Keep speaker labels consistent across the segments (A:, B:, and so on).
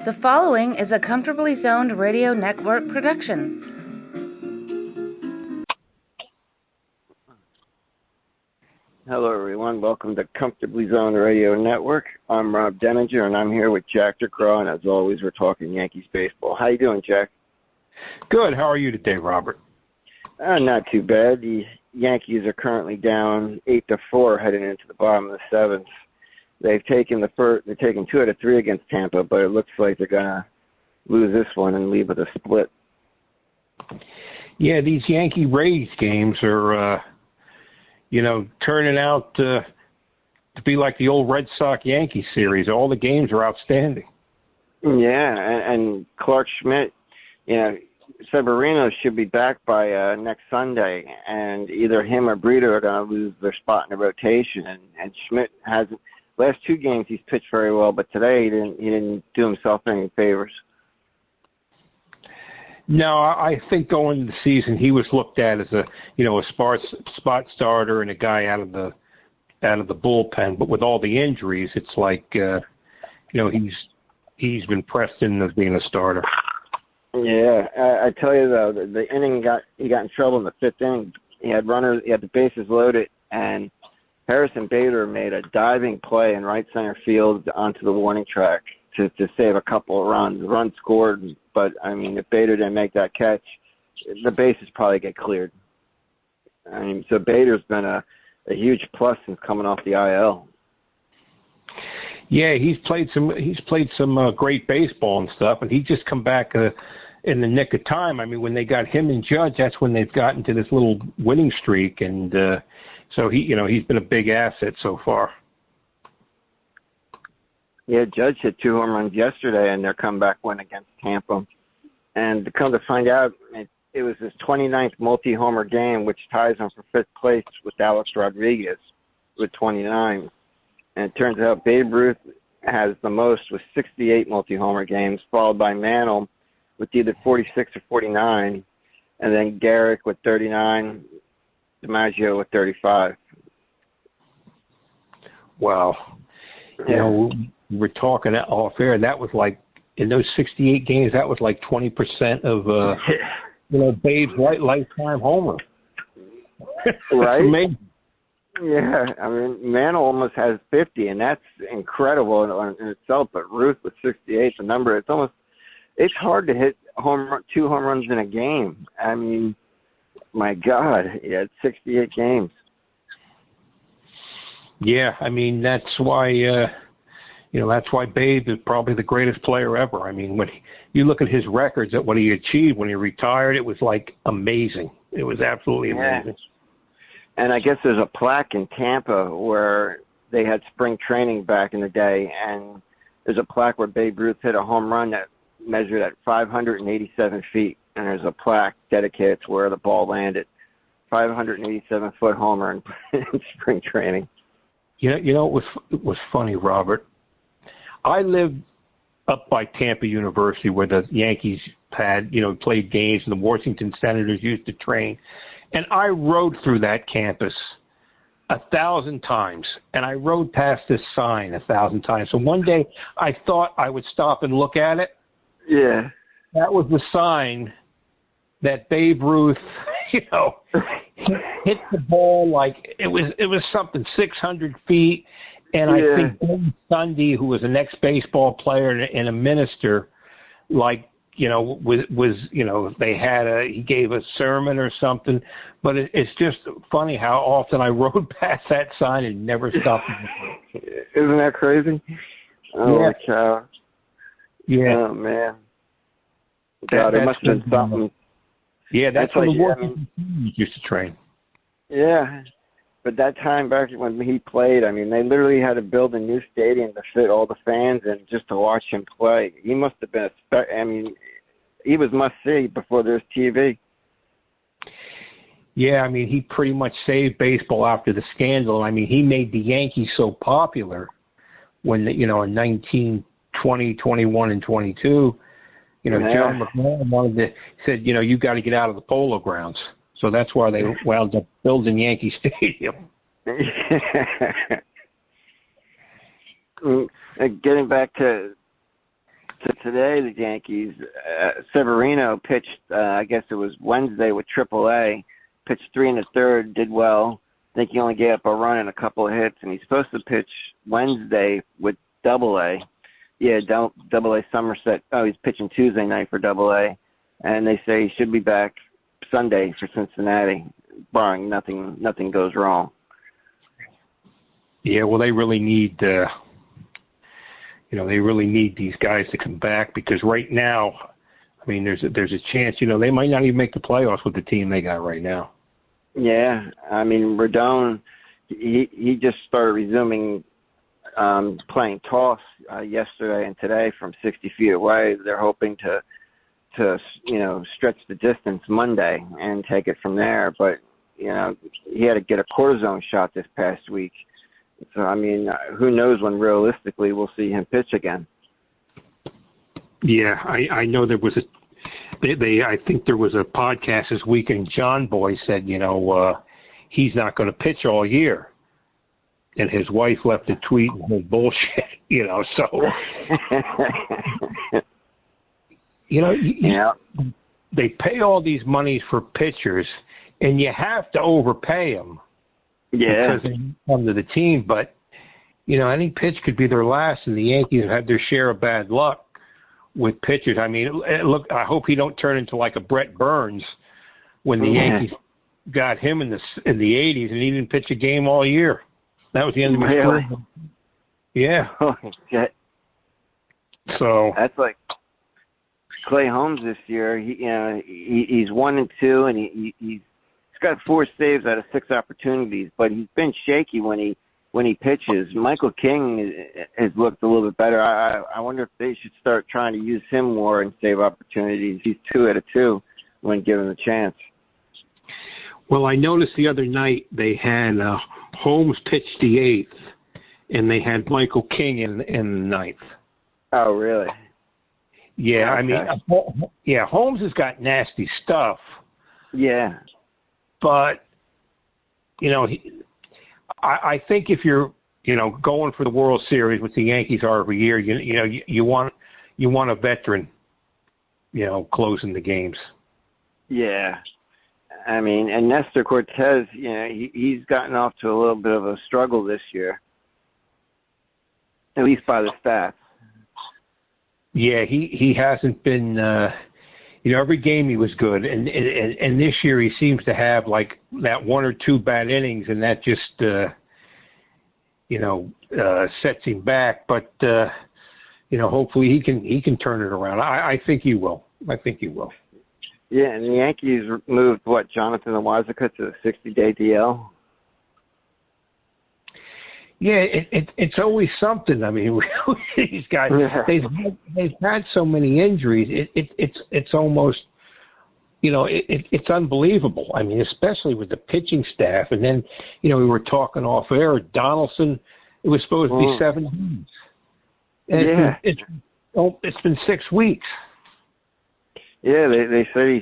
A: The following is a Comfortably Zoned Radio Network production.
B: Hello, everyone. Welcome to Comfortably Zoned Radio Network. I'm Rob Denninger, and I'm here with Jack DeCraw, and as always, we're talking Yankees baseball. How you doing, Jack?
C: Good. How are you today, Robert?
B: Not too bad. The Yankees are currently down 8-4 heading into the bottom of the seventh. They're taking 2 out of 3 against Tampa, but it looks like they're gonna lose this one and leave with a split.
C: Yeah, these Yankee-Rays games are, turning out to be like the old Red Sox-Yankee series. All the games are outstanding.
B: Yeah, and Clark Schmidt, Severino should be back by next Sunday, and either him or Brito are going to lose their spot in the rotation. And Schmidt hasn't. Last 2 games he's pitched very well, but today he didn't do himself any favors.
C: No, I think going into the season he was looked at as a spot starter and a guy out of the bullpen. But with all the injuries, it's like he's been pressed in as being a starter.
B: Yeah, I tell you though, the inning he got in trouble in the 5th inning. He had runners, he had the bases loaded, and Harrison Bader made a diving play in right center field onto the warning track to save a couple of runs. The run scored, but, if Bader didn't make that catch, the bases probably get cleared. So Bader's been a huge plus since coming off the IL.
C: Yeah, he's played some great baseball and stuff, and he's just come back in the nick of time. When they got him and Judge, that's when they've gotten to this little winning streak, and so he's been a big asset so far.
B: Yeah, Judge hit 2 home runs yesterday in their comeback win against Tampa. And to come to find out, it was his 29th multi-homer game, which ties him for 5th place with Alex Rodriguez with 29. And it turns out Babe Ruth has the most with 68 multi-homer games, followed by Mantle with either 46 or 49, and then Garrick with 39, DiMaggio with 35.
C: Wow.
B: Yeah.
C: We're talking off air. That was like, in those 68 games, that was like 20% of, Babe's lifetime homer.
B: Right?
C: Amazing.
B: Yeah, Mantle almost has 50, and that's incredible in itself. But Ruth with 68, the number, it's hard to hit 2 home runs in a game. My God, it's 68 games.
C: Yeah, that's why, that's why Babe is probably the greatest player ever. When you look at his records at what he achieved when he retired, it was like amazing. It was absolutely amazing.
B: And I guess there's a plaque in Tampa where they had spring training back in the day, and there's a plaque where Babe Ruth hit a home run that measured at 587 feet, and there's a plaque dedicated to where the ball landed. 587-foot homer in spring training.
C: It was funny, Robert. I lived up by Tampa University where the Yankees had, played games and the Washington Senators used to train. And I rode through that campus 1,000 times, and I rode past this sign 1,000 times. So one day I thought I would stop and look at it.
B: Yeah.
C: That was the sign that Babe Ruth, hit the ball like it was something 600 feet. And I think Ben Sunday, who was an ex-baseball player and a minister, they had he gave a sermon or something. But it's just funny how often I rode past that sign and never stopped.
B: Isn't that crazy? Oh, cow.
C: Yeah.
B: Oh, man. God, it must have been something.
C: Yeah, that's where the Washington used to train.
B: Yeah. But that time back when he played, they literally had to build a new stadium to fit all the fans and just to watch him play. He must have been he was must-see before there's TV.
C: Yeah, he pretty much saved baseball after the scandal. He made the Yankees so popular when, in 1920, 21, and 22, John McMahon said, you got to get out of the Polo Grounds. So that's why they wound up building Yankee Stadium.
B: Getting back to So today, the Yankees, Severino pitched, I guess it was Wednesday with AAA, pitched 3 1/3, did well. I think he only gave up a run and a couple of hits, and he's supposed to pitch Wednesday with AA. Yeah, AA Somerset. Oh, he's pitching Tuesday night for AA, and they say he should be back Sunday for Cincinnati, barring nothing goes wrong.
C: Yeah, well, they really need, they really need these guys to come back because right now, I mean, there's a chance, they might not even make the playoffs with the team they got right now.
B: Yeah, I mean, Rodon, he just started resuming playing toss yesterday and today from 60 feet away. They're hoping to stretch the distance Monday and take it from there. But he had to get a cortisone shot this past week. So I mean, who knows when realistically we'll see him pitch again?
C: Yeah, I know there was I think there was a podcast this week, and John Boy said, he's not going to pitch all year. And his wife left a tweet and was bullshit, so. They pay all these monies for pitchers, and you have to overpay them.
B: Yeah.
C: Because they come to the team. But, any pitch could be their last, and the Yankees have had their share of bad luck with pitchers. I mean, look, I hope he don't turn into like a Brett Burns when the Yankees got him in the 80s, and he didn't pitch a game all year. That was the end of his career. Yeah.
B: Oh, shit.
C: So
B: that's like Clay Holmes this year. He's 1-2, and he's got 4 saves out of 6 opportunities, but he's been shaky when he pitches. Michael King has looked a little bit better. I wonder if they should start trying to use him more and save opportunities. He's 2 out of 2 when given the chance.
C: Well, I noticed the other night they had Holmes pitched the 8th, and they had Michael King in the 9th.
B: Oh, really?
C: Yeah,
B: okay.
C: I mean, Holmes has got nasty stuff.
B: Yeah.
C: But, I think if you're, going for the World Series, which the Yankees are every year, you want a veteran, closing the games.
B: Yeah. I mean, and Nestor Cortez, he's gotten off to a little bit of a struggle this year, at least by the stats.
C: Yeah, he hasn't been. Every game he was good, and this year he seems to have like that 1 or 2 bad innings, and that just sets him back. But hopefully he can turn it around. I think he will. Yeah,
B: and the Yankees moved Jonathan Iwazaki to the 60-day DL.
C: Yeah, it's always something. I mean, these guys they've had so many injuries. It's almost it's unbelievable. I mean, especially with the pitching staff. And then we were talking off air. Donaldson, it was supposed to be 7 games. And it's been 6 weeks.
B: Yeah, they said he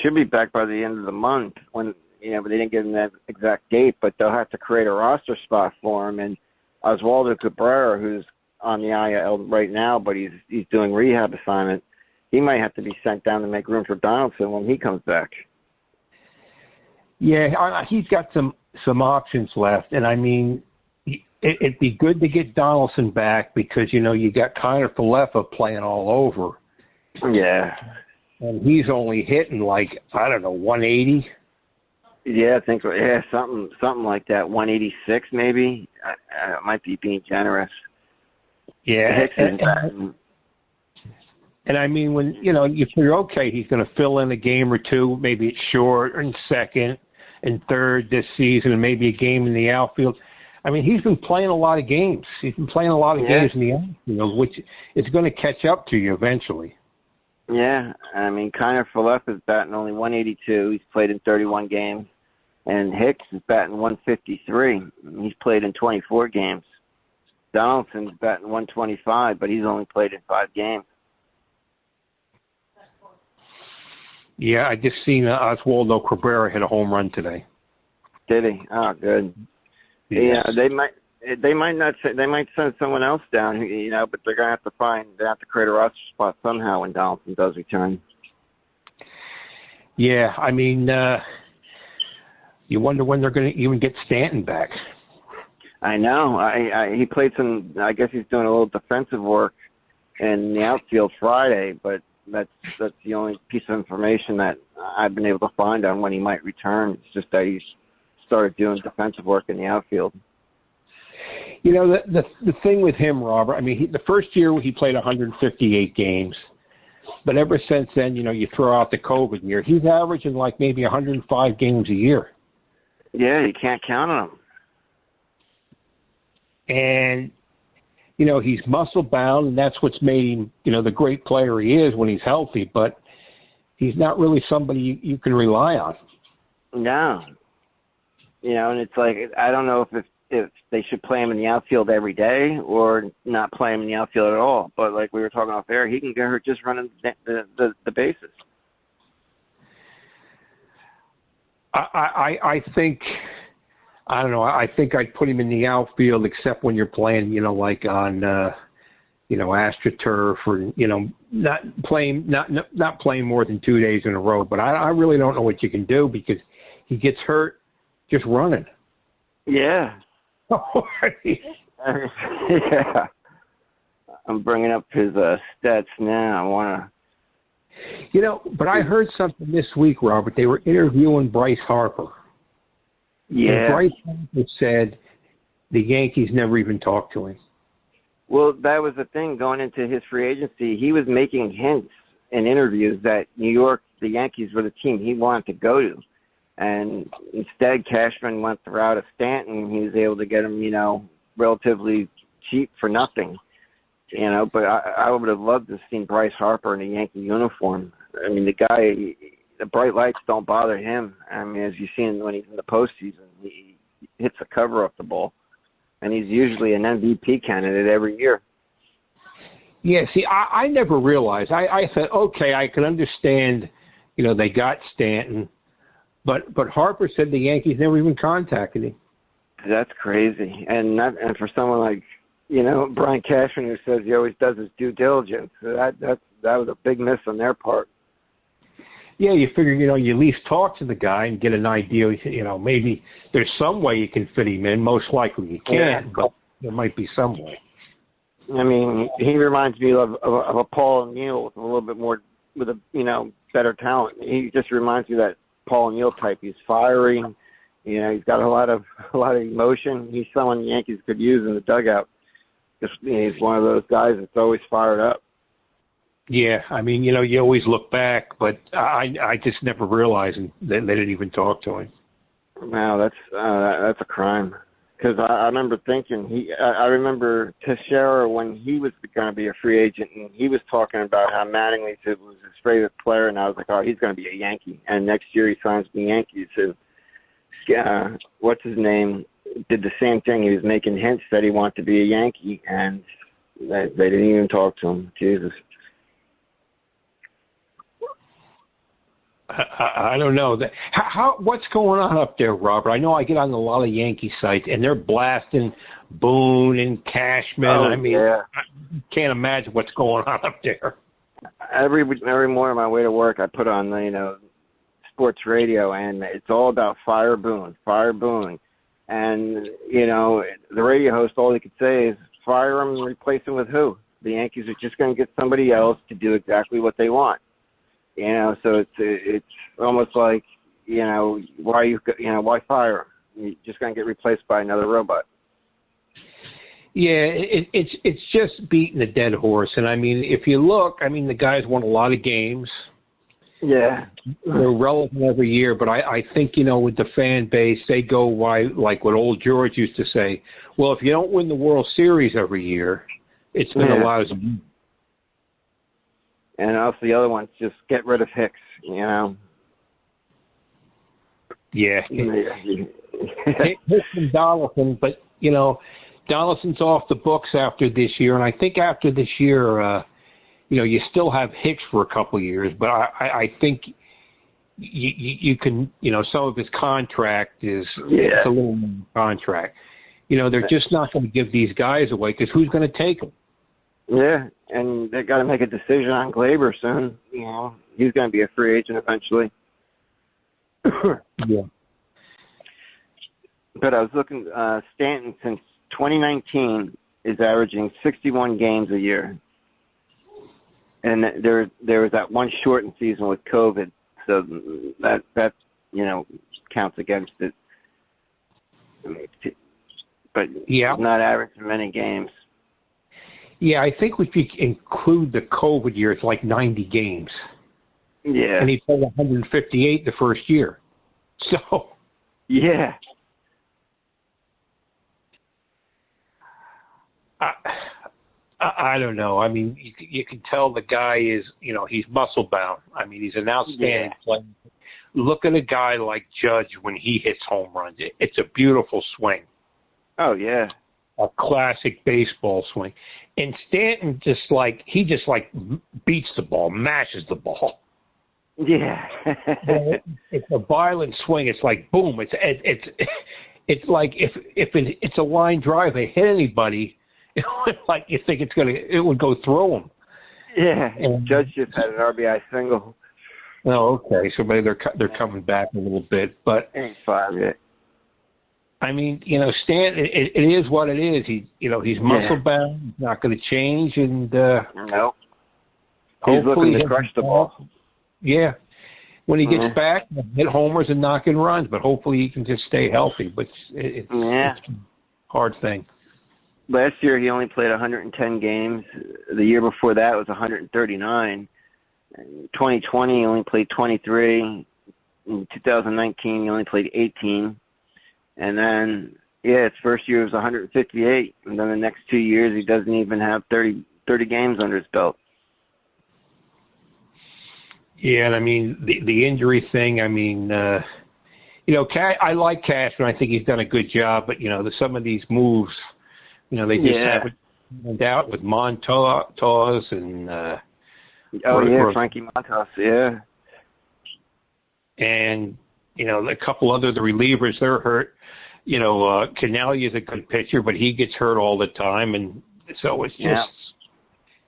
B: should be back by the end of the month. When but they didn't give him that exact date. But they'll have to create a roster spot for him. And Oswaldo Cabrera, who's on the IL right now, but he's doing rehab assignment, he might have to be sent down to make room for Donaldson when he comes back. Yeah,
C: he's got some options left, and I mean, it'd be good to get Donaldson back because you got Kiner Falefa playing all over.
B: Yeah.
C: And he's only hitting 180.
B: Yeah, I think so. Yeah, something like that. 186 maybe. It might be being generous.
C: Yeah. And I mean, when if you're okay, he's going to fill in a game or two, maybe at short and second and third this season, and maybe a game in the outfield. I mean, he's been playing a lot of games. He's been playing a lot of games in the outfield, which is going to catch up to you eventually.
B: Yeah, I mean, Kiner Falefa is batting only 182. He's played in 31 games. And Hicks is batting 153. He's played in 24 games. Donaldson's batting 125, but he's only played in 5 games.
C: Yeah, I just seen Oswaldo Cabrera hit a home run today.
B: Did he? Oh, good.
C: Yes.
B: Yeah, they might. they might not. They might send someone else down, but they're gonna have to create a roster spot somehow when Donaldson does return.
C: Yeah, I mean, you wonder when they're going to even get Stanton back.
B: I know. He played some. I guess he's doing a little defensive work in the outfield Friday, but that's the only piece of information that I've been able to find on when he might return. It's just that he's started doing defensive work in the outfield.
C: The thing with him, Robert, I mean, the first year he played 158 games, but ever since then, you throw out the COVID year, he's averaging like maybe 105 games a year.
B: Yeah, you can't count on him.
C: And, he's muscle bound, and that's what's made him, the great player he is when he's healthy, but he's not really somebody you can rely on.
B: No. And it's like, I don't know if they should play him in the outfield every day or not play him in the outfield at all. But like we were talking off air, he can get hurt just running the bases.
C: I think, I don't know, I think I'd put him in the outfield except when you're playing, like on, AstroTurf or, not playing more than 2 days in a row. But I really don't know what you can do because he gets hurt just running.
B: Yeah. Yeah. I'm bringing up his stats now. I want to.
C: But I heard something this week, Robert. They were interviewing Bryce Harper.
B: Yeah.
C: And Bryce Harper said the Yankees never even talked to him.
B: Well, that was the thing going into his free agency. He was making hints in interviews that New York, the Yankees, were the team he wanted to go to. And instead, Cashman went the route of Stanton. He was able to get him, relatively cheap for nothing. But I would have loved to have seen Bryce Harper in a Yankee uniform. I mean, the guy, the bright lights don't bother him. I mean, as you've seen when he's in the postseason, he hits a cover off the ball. And he's usually an MVP candidate every year.
C: Yeah, see, I never realized. I thought, okay, I can understand, they got Stanton. But Harper said the Yankees never even contacted him.
B: That's crazy. And for someone like, Brian Cashman, who says he always does his due diligence, that was a big miss on their part.
C: Yeah, you figure, you at least talk to the guy and get an idea, maybe there's some way you can fit him in. Most likely you can't, but there might be some way.
B: I mean, he reminds me of a Paul O'Neill with a little bit more, with a, better talent. He just reminds me of that Paul O'Neill type. He's fiery. He's got a lot of emotion. He's someone the Yankees could use in the dugout. He's one of those guys that's always fired up.
C: Yeah, I mean, you always look back, but I just never realized that they didn't even talk to him.
B: Wow, that's a crime. Because I remember thinking, I remember Teixeira when he was going to be a free agent, and he was talking about how Mattingly was his favorite player, and I was like, oh, he's going to be a Yankee. And next year he signs with the Yankees. And what's his name did the same thing. He was making hints that he wanted to be a Yankee, and they didn't even talk to him. Jesus.
C: I don't know. What's going on up there, Robert? I know I get on a lot of Yankee sites, and they're blasting Boone and Cashman.
B: Oh,
C: I mean,
B: yeah.
C: I can't imagine what's going on up there.
B: Every morning on my way to work, I put on sports radio, and it's all about fire Boone. And, the radio host, all he could say is fire him and replace him with who? The Yankees are just going to get somebody else to do exactly what they want. So it's almost like, why fire him? You're just going to get replaced by another robot.
C: Yeah, it's just beating a dead horse. And, I mean, if you look, the guys won a lot of games.
B: Yeah.
C: They're relevant every year, but I think, with the fan base, they go like what old George used to say, well, if you don't win the World Series every year, it's been a lousy.
B: And also the other one's just get rid of Hicks,
C: Yeah. Hicks and Donaldson, but, Donaldson's off the books after this year, and I think after this year, you still have Hicks for a couple of years, but I think you can, some of his contract is it's a little more contract. They're just not going to give these guys away because who's going to take them?
B: Yeah, and they got to make a decision on Glaber soon. He's going to be a free agent eventually.
C: Yeah.
B: But I was looking, Stanton since 2019 is averaging 61 games a year. And there was that one shortened season with COVID, so that counts against it. But
C: yeah,
B: he's not averaging many games.
C: Yeah, I think if you include the COVID year, it's like 90 games.
B: Yeah.
C: And he played 158 the first year. So.
B: Yeah.
C: I don't know. I mean, you can tell the guy is, he's muscle bound. I mean, he's an outstanding player. Look at a guy like Judge when he hits home runs. It's a beautiful swing.
B: Oh, yeah.
C: A classic baseball swing. And Stanton just beats the ball, mashes the ball.
B: Yeah.
C: It's a violent swing. It's like boom. It's like if it's a line drive, they hit anybody, like you think it would go through them.
B: Yeah. And Judge just had an RBI single.
C: Oh, okay. So maybe they're coming back a little bit, but
B: ain't five yet.
C: I mean, Stanton, it is what it is. He's muscle bound. He's not going to change, and
B: nope. He's looking to crush the ball.
C: Yeah. When he gets back, he'll hit homers and knock in runs, but hopefully he can just stay healthy. But it's a hard thing.
B: Last year he only played 110 games. The year before that was 139. In 2020 he only played 23. In 2019 he only played 18. And then, his first year was 158. And then the next 2 years he doesn't even have 30 games under his belt.
C: Yeah, and I mean, the injury thing, I mean, I like Cashman. I think he's done a good job. But, some of these moves, they just haven't turned out with Montas and
B: Frankie Montas, yeah.
C: And, a couple other the relievers, they're hurt. Canelli is a good pitcher, but he gets hurt all the time. And so it's just,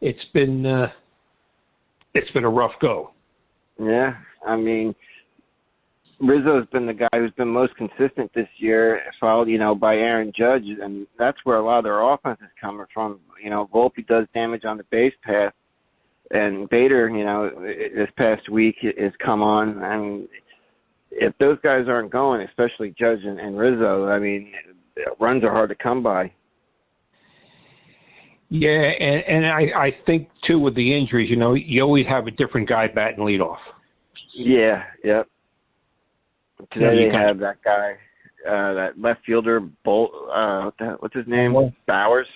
C: it's been a rough go.
B: Yeah, I mean, Rizzo's been the guy who's been most consistent this year, followed, by Aaron Judge, and that's where a lot of their offense is coming from. Volpe does damage on the base path, and Bader, this past week has come on, and if those guys aren't going, especially Judge and Rizzo, I mean, runs are hard to come by.
C: Yeah, and I think, too, with the injuries, you always have a different guy batting leadoff.
B: Yeah, yep. Today they have that guy, that left fielder, what's his name? Bowers?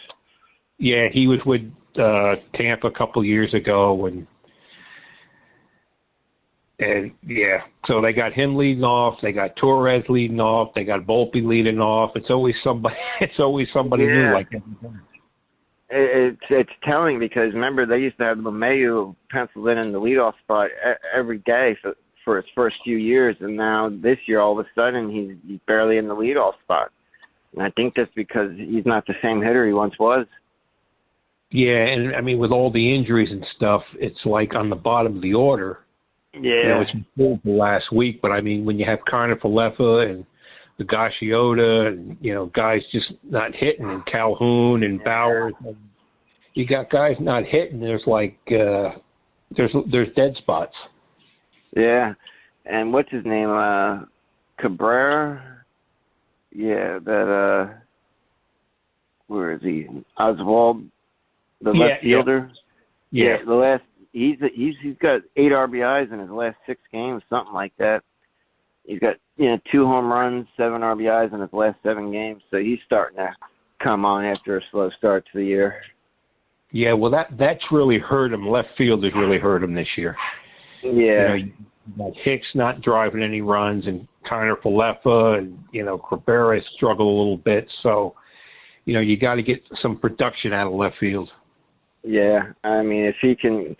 C: Yeah, he was with Tampa a couple years ago, and so they got him leading off. They got Torres leading off. They got Volpe leading off. It's always somebody. It's always somebody new like that.
B: It's telling because remember they used to have LeMahieu penciled in the leadoff spot every day for his first few years, and now this year all of a sudden he's barely in the leadoff spot. And I think that's because he's not the same hitter he once was.
C: Yeah, and I mean with all the injuries and stuff, it's like on the bottom of the order.
B: Yeah,
C: it's improved the last week, but I mean when you have Falefa and the Gashiota and guys just not hitting, and Calhoun and Bowers, and you got guys not hitting. There's like there's dead spots.
B: Yeah, and what's his name? Cabrera. Yeah, that where is he? Oswald, the left fielder.
C: Yeah,
B: the last he's got 8 RBIs in his last 6 games, something like that. He's got 2 home runs, 7 RBIs in his last 7 games, so he's starting to come on after a slow start to the year.
C: Yeah, well that's really hurt him. Left field has really hurt him this year.
B: Yeah,
C: like Hicks not driving any runs, and Falefa, and Cabrera struggled a little bit. So you got to get some production out of left field.
B: Yeah, I mean, if he can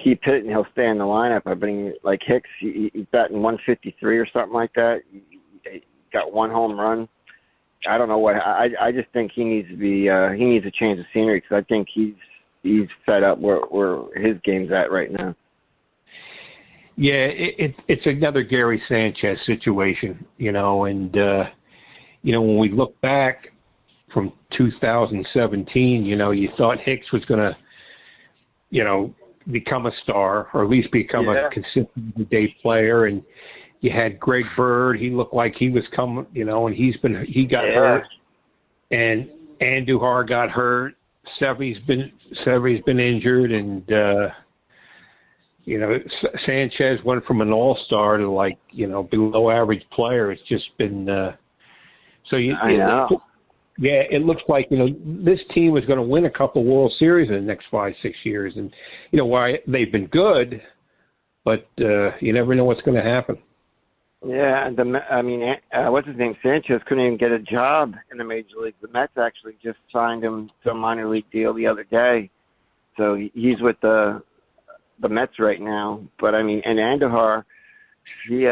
B: keep hitting, he'll stay in the lineup. I mean, like Hicks, he's batting 153 or something like that. He got 1 home run. I don't know what I just think he needs to be he needs a change of scenery because I think he's fed up where his game's at right now.
C: Yeah, it's another Gary Sanchez situation, and when we look back from 2017, you thought Hicks was going to, become a star or at least become a consistent everyday player, and you had Greg Bird. He looked like he was coming, and he got hurt, and Andujar got hurt. Severy's been injured, and Sanchez went from an all-star to below average player. It's just been I know. Yeah, it looks like this team is going to win a couple World Series in the next 5-6 years, and why they've been good, but you never know what's going to happen.
B: Yeah, what's his name? Sanchez couldn't even get a job in the major league. The Mets actually just signed him to a minor league deal the other day, so he's with the Mets right now. But and Andujar, he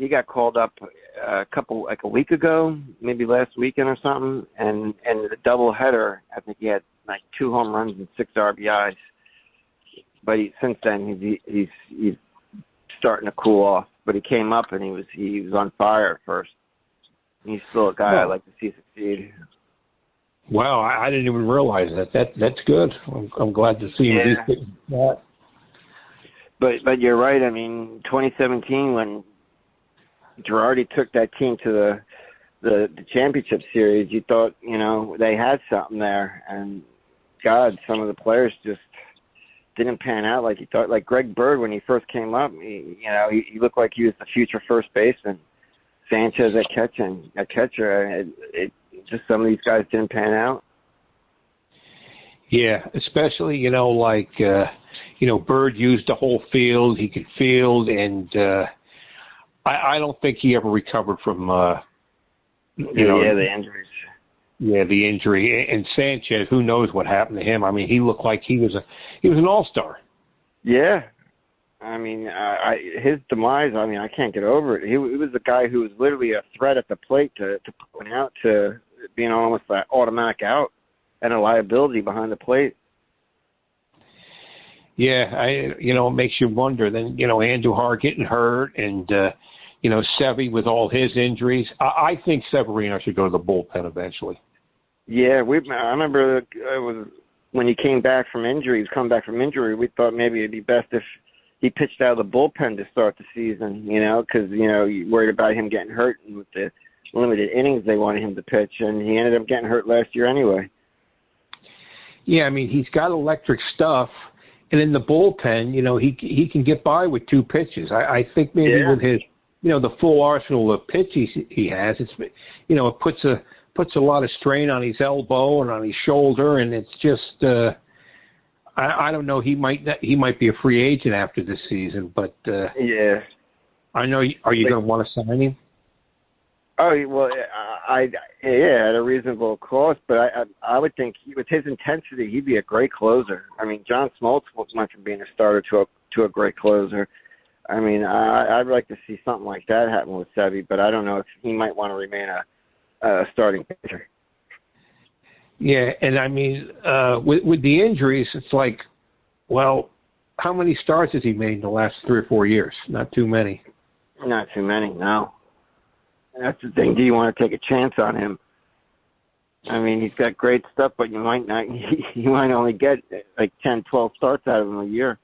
B: got called up a week ago, maybe last weekend or something, and the doubleheader, I think he had 2 home runs and 6 RBIs. But since then he's starting to cool off. But he came up and he was on fire at first. He's still a guy I'd like to see succeed. Wow,
C: I didn't even realize that. That's good. I'm glad to see him do that.
B: But you're right. 2017 when Girardi took that team to the championship series, you thought they had something there, and God, some of the players just didn't pan out like you thought. Like Greg Bird, when he first came up, he looked like he was the future first baseman. Sanchez at catcher. Just some of these guys didn't pan out.
C: Yeah, especially Bird used the whole field. He could field, and I don't think he ever recovered from
B: the injuries.
C: Yeah, the injury. And Sanchez, who knows what happened to him? He looked like he was an all-star. Yeah.
B: His demise, I can't get over it. He was a guy who was literally a threat at the plate to point out to being almost an automatic out and a liability behind the plate.
C: Yeah, it makes you wonder. Then, Andujar getting hurt and, Sevy with all his injuries. I think Severino should go to the bullpen eventually.
B: Yeah, I remember it was when he came back from injury. We thought maybe it'd be best if he pitched out of the bullpen to start the season, because, you worried about him getting hurt and with the limited innings they wanted him to pitch, and he ended up getting hurt last year anyway.
C: Yeah, he's got electric stuff, and in the bullpen, he can get by with 2 pitches. I think maybe with his, the full arsenal of pitches he has, it puts a lot of strain on his elbow and on his shoulder, and it's just I don't know. He might be a free agent after this season, but I know. Are you going to want to sign him?
B: Oh well, at a reasonable cost, but I would think with his intensity, he'd be a great closer. John Smoltz went from being a starter to a great closer. I'd like to see something like that happen with Sevy, but I don't know if he might want to remain a starting pitcher.
C: Yeah, and with the injuries, it's like, well, how many starts has he made in the last 3 or 4 years? Not too many.
B: Not too many, no. That's the thing. Do you want to take a chance on him? He's got great stuff, but you might not. You might only get 10, 12 starts out of him a year.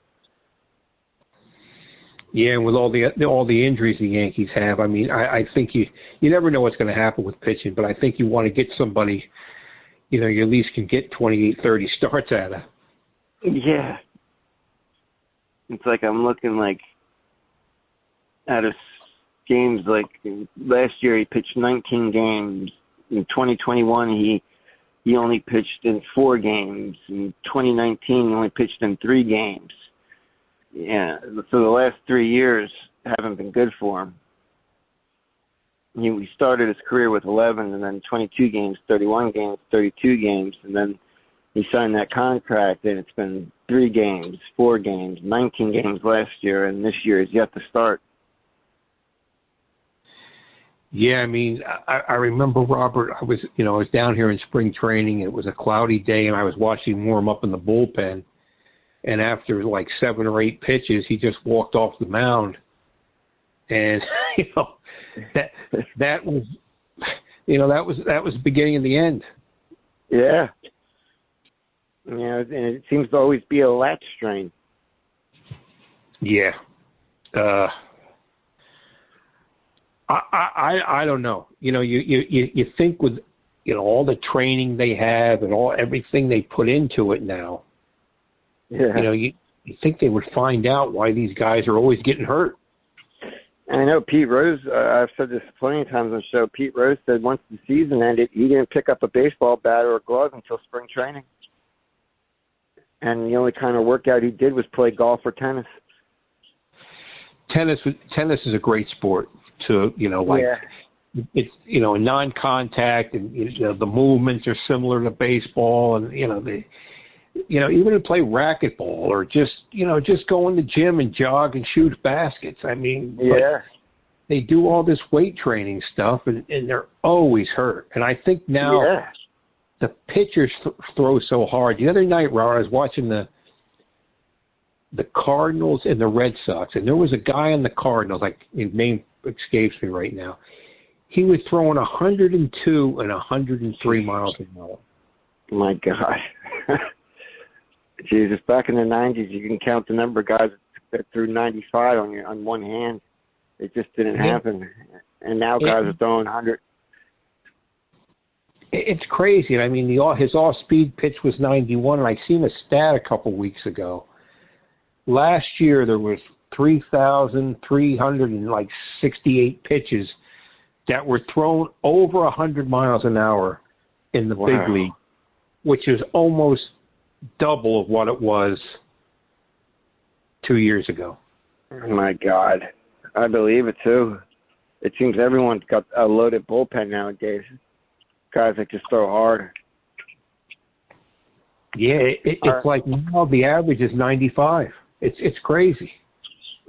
C: Yeah, and with all the injuries the Yankees have, I think you never know what's going to happen with pitching, but I think you want to get somebody, you at least can get 28, 30 starts out of.
B: Yeah. It's like I'm looking out of games last year he pitched 19 games. In 2021 he only pitched in 4 games. In 2019 he only pitched in 3 games. Yeah, so the last 3 years haven't been good for him. He started his career with 11 and then 22 games, 31 games, 32 games, and then he signed that contract, and it's been 3 games, 4 games, 19 games last year, and this year is yet to start.
C: Yeah, I mean, I remember, Robert, I was down here in spring training. It was a cloudy day, and I was watching him warm up in the bullpen. And after like 7 or 8 pitches, he just walked off the mound. And, that was the beginning of the end.
B: Yeah. And it seems to always be a latch strain.
C: Yeah. I don't know. You think with all the training they have and everything they put into it now.
B: Yeah.
C: You think they would find out why these guys are always getting hurt.
B: And I know Pete Rose. I've said this plenty of times on the show. Pete Rose said once the season ended, he didn't pick up a baseball bat or a glove until spring training. And the only kind of workout he did was play golf or tennis.
C: Tennis is a great sport. It's non-contact, and the movements are similar to baseball, and even to play racquetball or just go in the gym and jog and shoot baskets. I mean, they do all this weight training stuff, and they're always hurt. And I think now the pitchers throw so hard. The other night, Robert, I was watching the Cardinals and the Red Sox, and there was a guy on the Cardinals, like his name escapes me right now. He was throwing 102 and 103 miles an hour.
B: My God. Jesus, back in the 90s, you can count the number of guys that threw 95 on one hand. It just didn't happen. And now guys are throwing 100.
C: It's crazy. I mean, his off-speed pitch was 91, and I seen a stat a couple weeks ago. Last year, there was 3,368 pitches that were thrown over 100 miles an hour in the big league, which is almost double of what it was 2 years ago.
B: Oh my God. I believe it, too. It seems everyone's got a loaded bullpen nowadays. Guys that just throw hard.
C: Yeah, it's like now the average is 95. It's crazy.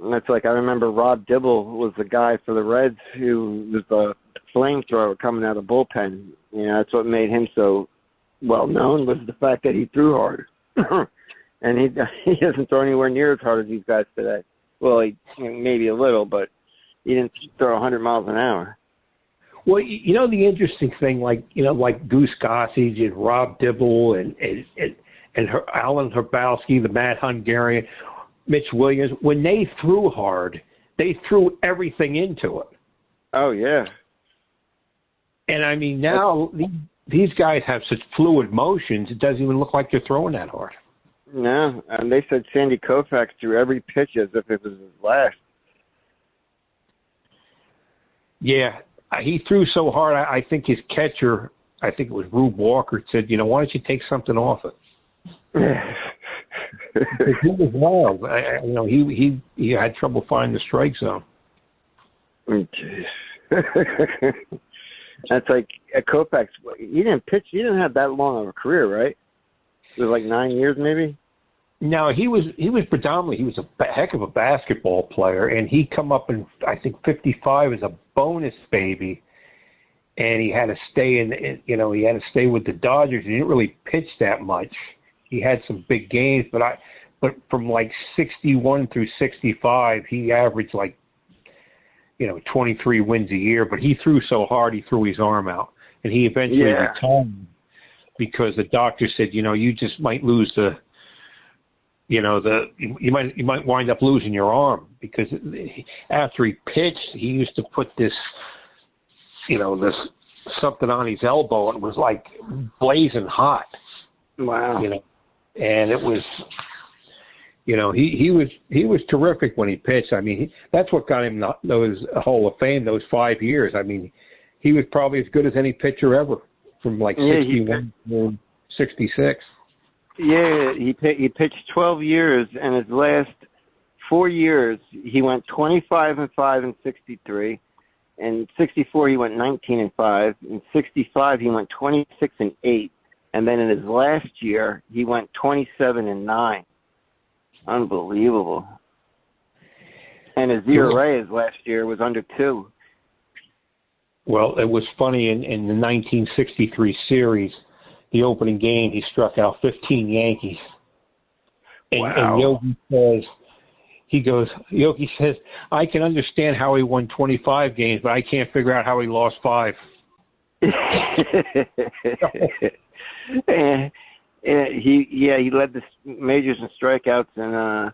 B: And it's like I remember Rob Dibble was the guy for the Reds who was the flamethrower coming out of the bullpen. That's what made him so well known, was the fact that he threw hard. And he doesn't throw anywhere near as hard as these guys today. Well, maybe a little, but he didn't throw 100 miles an hour.
C: Well, the interesting thing, like Goose Gossage and Rob Dibble and Alan Hrabowski, the Mad Hungarian, Mitch Williams, when they threw hard, they threw everything into it.
B: Oh, yeah.
C: And, I mean, now these guys have such fluid motions, it doesn't even look like they're throwing that hard.
B: No, and they said Sandy Koufax threw every pitch as if it was his last.
C: Yeah, he threw so hard, I think his catcher, I think it was Rube Walker, said, why don't you take something off it? He was wild. He had trouble finding the strike zone.
B: That's like Koufax. He didn't pitch. He didn't have that long of a career, right? It was like 9 years, maybe.
C: No, he was predominantly. He was a heck of a basketball player, and he come up in I think 55 as a bonus baby, and he had to stay he had to stay with the Dodgers. He didn't really pitch that much. He had some big games, but from like 61 through 65, he averaged like 23 wins a year. But he threw so hard, he threw his arm out, and he eventually retired because the doctor said, you just might lose you might wind up losing your arm, because after he pitched, he used to put this something on his elbow, and it was like blazing hot.
B: Wow.
C: And it was, he was terrific when he pitched. I mean, that's what got him those Hall of Fame, those 5 years. I mean, he was probably as good as any pitcher ever, from like 61 to 66.
B: Yeah, he pitched 12 years, and his last 4 years, he went 25-5 in 63. In 64, he went 19-5. In 65, he went 26-8. And then in his last year, he went 27-9. Unbelievable. And his ERA his last year was under 2.
C: Well, it was funny in the 1963 series, the opening game, he struck out 15 Yankees. And Yogi says, I can understand how he won 25 games, but I can't figure out how he lost 5.
B: He led the majors in strikeouts in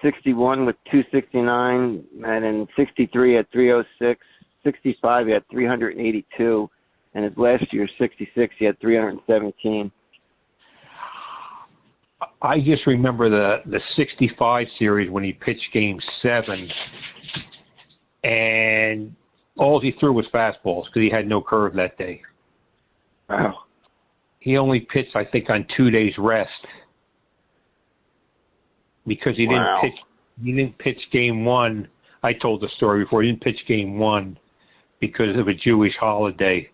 B: 61 with 269, and in 63 at 306, 65 he had 382, and his last year 66 he had 317.
C: I just remember the 65 series when he pitched Game 7, and all he threw was fastballs because he had no curve that day.
B: Wow.
C: He only pitched, I think, on 2 days rest because he didn't pitch Game 1. I told the story before. He didn't pitch Game 1 because of a Jewish holiday,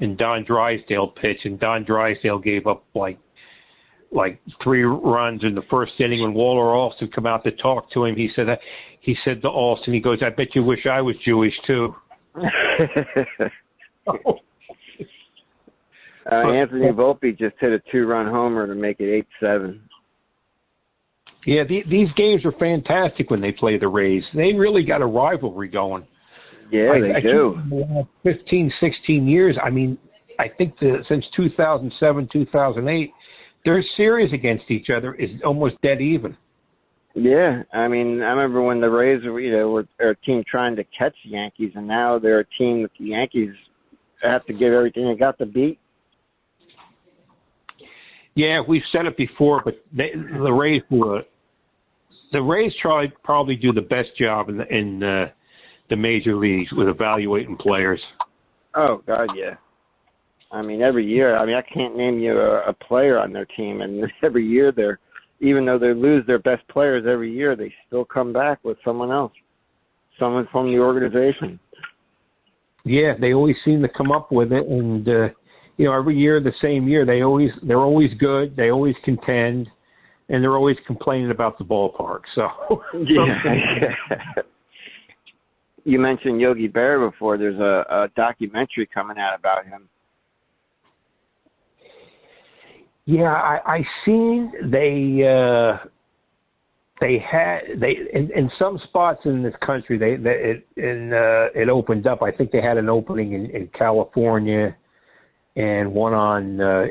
C: and Don Drysdale pitched, and Don Drysdale gave up like 3 runs in the first inning. When Walter Alston come out to talk to him, he said to Alston, he goes, I bet you wish I was Jewish too.
B: Anthony Volpe just hit a 2-run homer to make it 8-7.
C: Yeah, these games are fantastic when they play the Rays. They really got a rivalry going.
B: Yeah, they do.
C: 15, 16 years. I mean, I think since 2007, 2008, their series against each other is almost dead even.
B: Yeah, I mean, I remember when the Rays were a team trying to catch the Yankees, and now they're a team that the Yankees have to give everything they got to beat.
C: Yeah, we've said it before, but the Rays probably do the best job in the major leagues with evaluating players.
B: Oh God, yeah. I mean, every year. I mean, I can't name you a player on their team, and every year even though they lose their best players every year, they still come back with someone else, someone from the organization.
C: Yeah, they always seem to come up with it, and every year, the same year, they're always good, they always contend, and they're always complaining about the ballpark. So
B: yeah. You mentioned Yogi Berra before. There's a documentary coming out about him.
C: Yeah, I seen in some spots in this country it opened up. I think they had an opening in California and one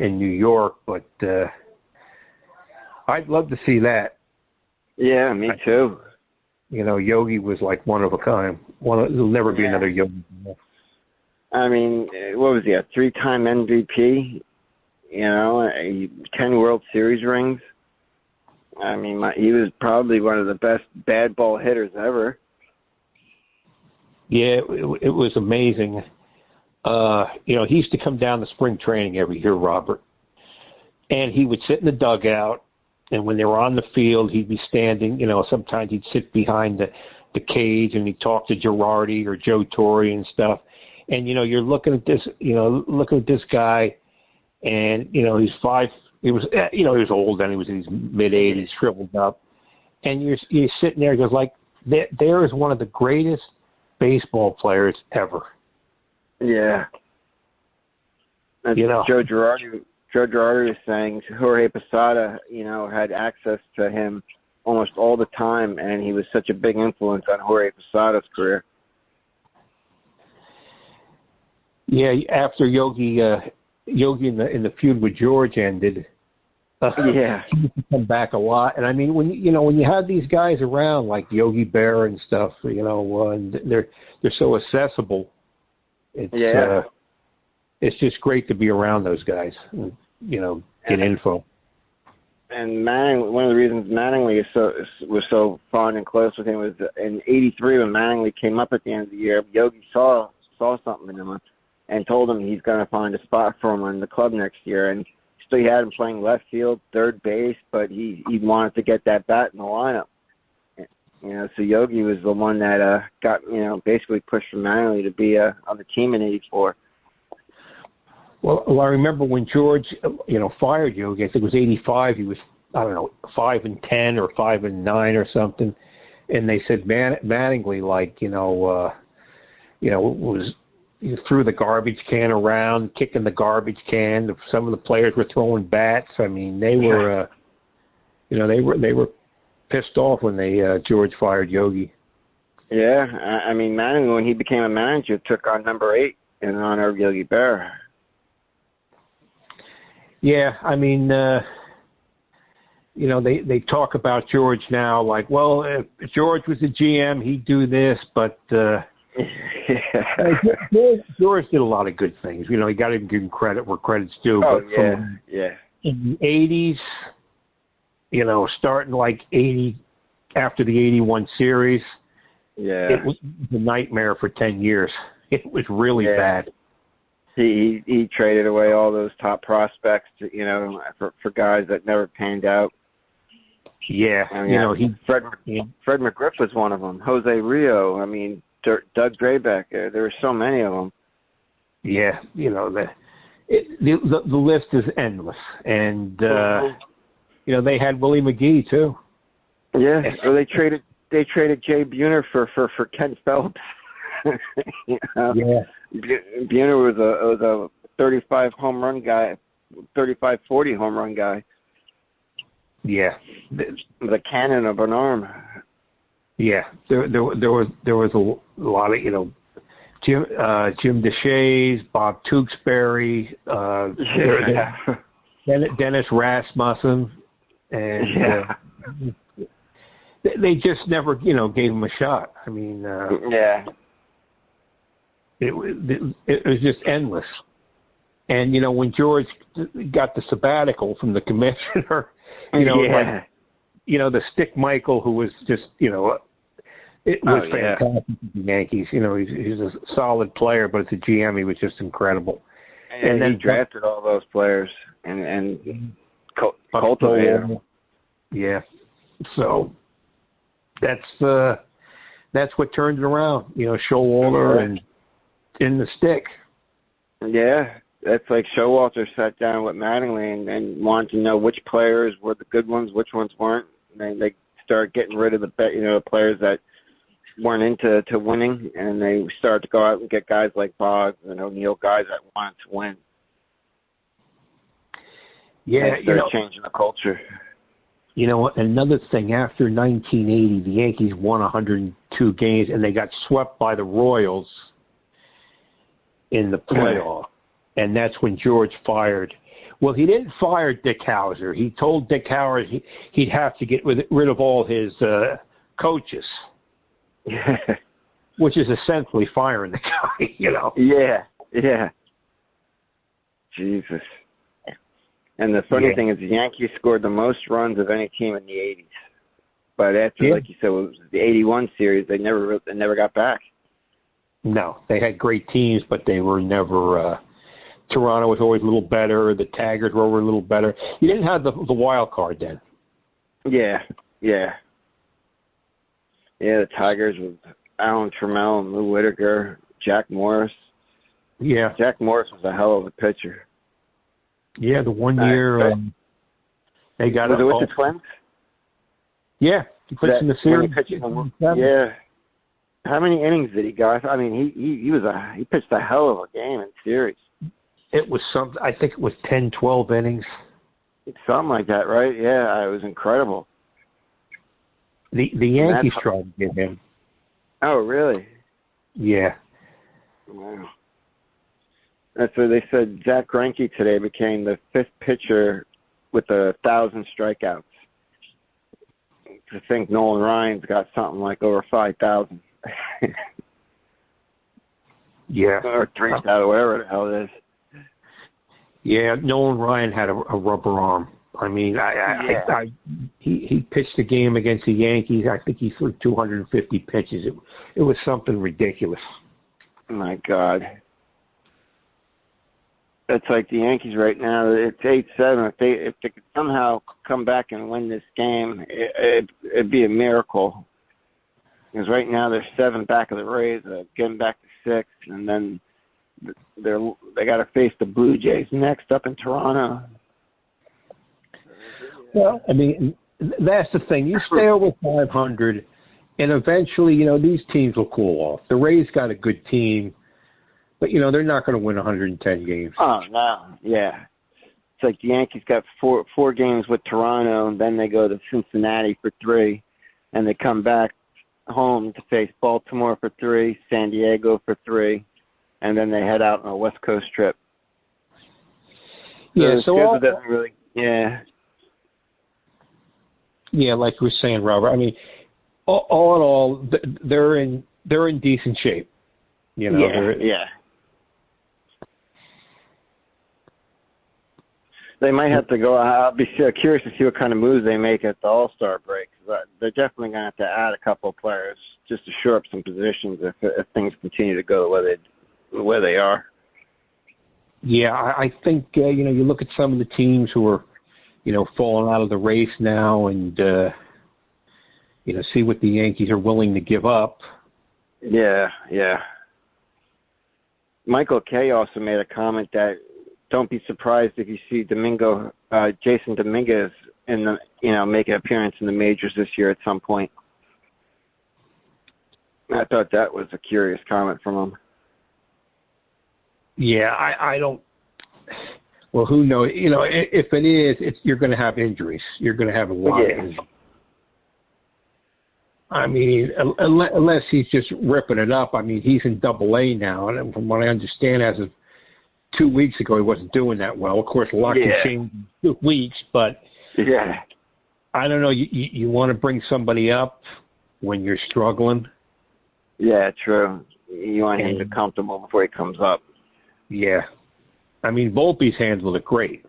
C: in New York, but I'd love to see that.
B: Yeah, me too.
C: Yogi was like one of a kind. There'll never be another Yogi.
B: I mean, what was he, a 3-time MVP? 10 World Series rings. I mean, he was probably one of the best bad ball hitters ever. Yeah,
C: it was amazing. He used to come down to spring training every year, Robert, and he would sit in the dugout, and when they were on the field, he'd be standing. Sometimes he'd sit behind the cage, and he'd talk to Girardi or Joe Torre and stuff. And you're looking at this guy, and he's 5. He was old then. He was in his mid-80s, shriveled up, and you're sitting there, just like there is one of the greatest baseball players ever.
B: Yeah. And Joe Girardi was saying Jorge Posada, had access to him almost all the time, and he was such a big influence on Jorge Posada's career.
C: Yeah, after Yogi in the feud with George ended, he used to come back a lot. And I mean, when you have these guys around like Yogi Berra and stuff, and they're so accessible. It's just great to be around those guys. And, get info.
B: And Manning, one of the reasons Mattingly was so fond and close with him was in '83 when Mattingly came up at the end of the year. Yogi saw something in him and told him he's going to find a spot for him on the club next year. And so he had him playing left field, third base, but he wanted to get that bat in the lineup. So Yogi was the one that got basically pushed for Mattingly to be on the team in '84.
C: Well, I remember when George, fired Yogi. I think it was '85. He was, 5-10 or 5-9 or something, and they said Mattingly, was he threw the garbage can around, kicking the garbage can. Some of the players were throwing bats. I mean, they were, they were pissed off when George fired Yogi.
B: Yeah, I mean, Manning, when he became a manager, took on number 8 in honor of Yogi Berra.
C: Yeah, I mean, they talk about George now like, well, if George was a GM, he'd do this, but George did a lot of good things. You got to give him credit where credit's due.
B: Oh,
C: but in the 80s, starting like 80, after the 81 series, it was a nightmare for 10 years. It was really bad.
B: He traded away all those top prospects, for guys that never panned out.
C: Yeah,
B: I mean, Fred McGriff was one of them. Jose Rio. I mean, Doug Drabek. There were so many of them.
C: Yeah, the list is endless, and they had Willie McGee too.
B: Yeah, or they traded Jay Buhner for Ken Phelps.
C: Yeah,
B: Buhner was a 35 home run guy, 35-40 home run guy. Yeah, with a cannon of an arm.
C: Yeah, there was a lot of Jim Deshaies, Bob Tewksbury, Dennis Rasmussen, and they just never gave him a shot. I mean, it was just endless. And when George got the sabbatical from the commissioner, the Stick Michael, who was just it was fantastic for the Yankees. He's a solid player, but as a GM, he was just incredible.
B: And then he drafted all those players and cultivated them. Yeah.
C: So that's what turned it around. Showalter and in the Stick.
B: Yeah. That's like Showalter sat down with Mattingly and wanted to know which players were the good ones, which ones weren't. And they started getting rid of the players that weren't into winning, and they started to go out and get guys like Boggs and O'Neill, guys that wanted to win.
C: Yeah,
B: they started changing the culture.
C: Another thing, after 1980, the Yankees won 102 games, and they got swept by the Royals in the playoff. And that's when George fired. Well, he didn't fire Dick Howser. He told Dick Howser he'd have to get rid of all his coaches, which is essentially firing the guy,
B: Yeah. Jesus. And the funny thing is the Yankees scored the most runs of any team in the 80s. But after, like you said, it was the 81 series, they never got back.
C: No, they had great teams, but they were never Toronto was always a little better. The Tigers were a little better. You didn't have the wild card then.
B: Yeah. The Tigers with Alan Trammell and Lou Whitaker, Jack Morris.
C: Yeah.
B: Jack Morris was a hell of a pitcher.
C: Yeah, the one year they got
B: was it with the Twins?
C: Yeah, he pitched in the series.
B: Yeah. How many innings did he go? I mean, he pitched a hell of a game in series.
C: It was I think it was 10, 12 innings.
B: Something like that, right? Yeah, it was incredible.
C: The Yankees tried to get him.
B: Oh, really?
C: Yeah.
B: Wow. That's what they said. Zach Greinke today became the 5th pitcher with 1,000 strikeouts. I think Nolan Ryan's got something like over 5,000.
C: Yeah.
B: Or 3,000, whatever the hell it is.
C: Yeah, Nolan Ryan had a rubber arm. I mean, he pitched a game against the Yankees. I think he threw 250 pitches. It was something ridiculous.
B: My God. It's like the Yankees right now. It's 8-7. If they could somehow come back and win this game, it'd be a miracle. Because right now they're 7 back of the Rays, getting back to 6, and then they got to face the Blue Jays next up in Toronto.
C: Well, I mean, that's the thing. You stay over 500, and eventually, these teams will cool off. The Rays got a good team. But, they're not going to win 110 games.
B: Oh, no. Yeah. It's like the Yankees got four games with Toronto, and then they go to Cincinnati for 3, and they come back home to face Baltimore for 3, San Diego for 3, and then they head out on a West Coast trip.
C: Yeah, so all,
B: doesn't really, yeah.
C: Yeah, like you were saying, Robert. I mean, all in all, they're in decent shape.
B: Yeah. They might have to go. I'll be curious to see what kind of moves they make at the All-Star break. They're definitely going to have to add a couple of players just to shore up some positions if things continue to go the way they are.
C: Yeah, I think you look at some of the teams who are falling out of the race now, and see what the Yankees are willing to give up. Yeah.
B: Michael Kay also made a comment that don't be surprised if you see Jason Dominguez make an appearance in the majors this year at some point. I thought that was a curious comment from him.
C: Yeah, I don't. Well, who knows? If it is, you're going to have injuries. You're going to have a lot of injuries. I mean, unless he's just ripping it up. I mean, he's in Double-A now, and from what I understand, as of 2 weeks ago, he wasn't doing that well. Of course, a lot can change in 2 weeks, but I don't know. You want to bring somebody up when you're struggling? Yeah, true. You want him to be comfortable before he comes up. Yeah. I mean, Volpe's handled it great.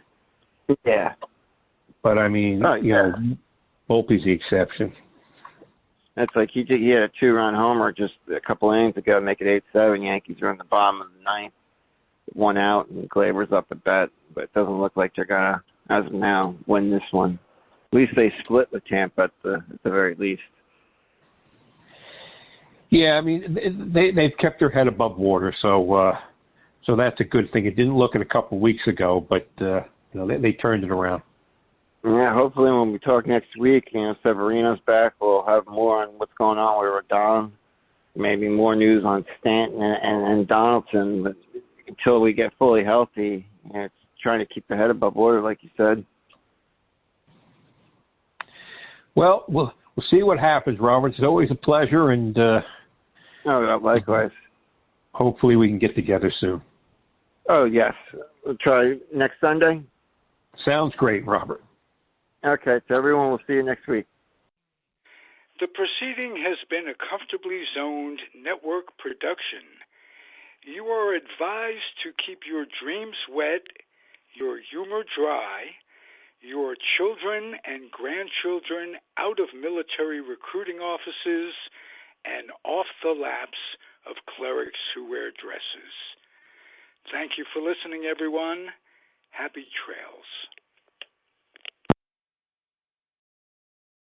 C: Yeah. But, I mean, Volpe's the exception. That's like he had a 2-run homer just a couple innings ago to make it 8-7. Yankees are in the bottom of the ninth, 1 out, and Glaber's up at bat. But it doesn't look like they're going to, as of now, win this one. At least they split with Tampa at the very least. Yeah, I mean, they've kept their head above water, so that's a good thing. It didn't look it a couple of weeks ago, but they turned it around. Yeah, hopefully when we talk next week, Severino's back. We'll have more on what's going on with Rodon. Maybe more news on Stanton and Donaldson. But until we get fully healthy, it's trying to keep the head above water, like you said. Well, we'll see what happens, Robert. It's always a pleasure, and likewise. Hopefully we can get together soon. Oh, yes. We'll try next Sunday. Sounds great, Robert. Okay, so everyone, will see you next week.
D: The proceeding has been a Comfortably Zoned network production. You are advised to keep your dreams wet, your humor dry, your children and grandchildren out of military recruiting offices and off the laps of clerics who wear dresses. Thank you for listening, everyone. Happy trails.